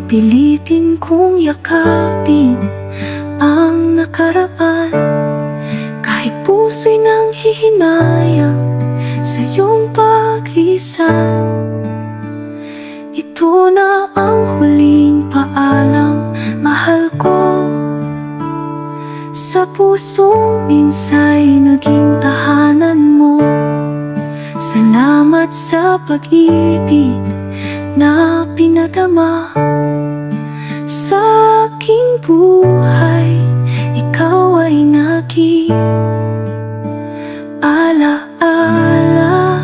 pipilitin kong yakapin ang nakaraan, kahit puso'y nanghihinayang sa iyong paglisan. Ito na ang huling paalam, mahal ko. Sa pusong minsa'y naging tahanan mo. Salamat sa pag-ibig na pinadama sa aking buhay. Ikaw ay naging alaala.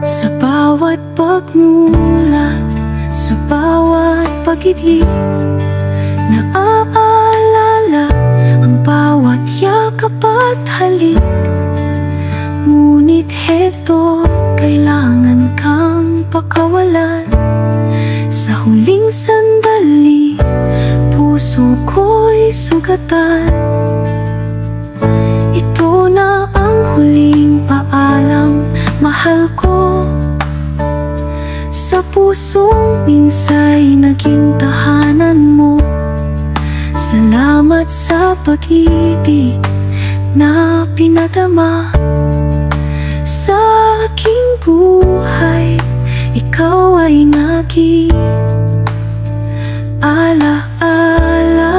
Sa bawat pagmulat, sa bawat pag-idlip, naaalala ang bawat yakap at halik. Ngunit heto, kailangan kang pakawalan. Sa huling sandali, puso ko'y sugatan. Ito na ang huling paalam, mahal ko. Sa pusong minsa'y naging tahanan mo. Salamat sa pag-ibig na pinadama sa aking buhay. Ikaw ay naging alaala.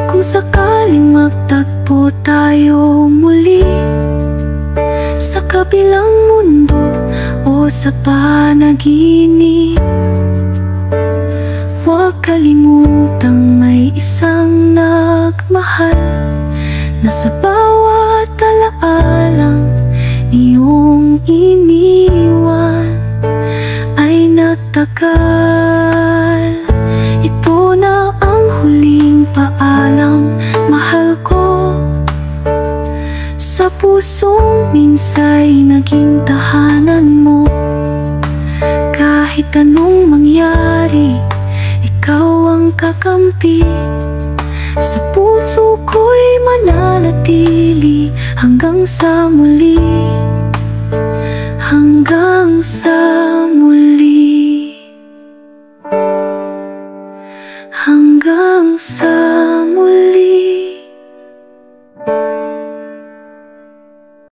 Kung sakaling magtagpo tayo muli sa kabilang mundo o sa panaginip, huwag kalimutang may isang nagmahal na sa bawat alaalang iyong iniwan ay nagtagal. Ito na ang huling paalam, mahal ko. Sa pusong minsa'y naging tahanan mo. Kahit anong mangyari, ikaw ang kakampi. Sa puso ko'y mananatili hanggang sa muli, hanggang sa muli, hanggang sa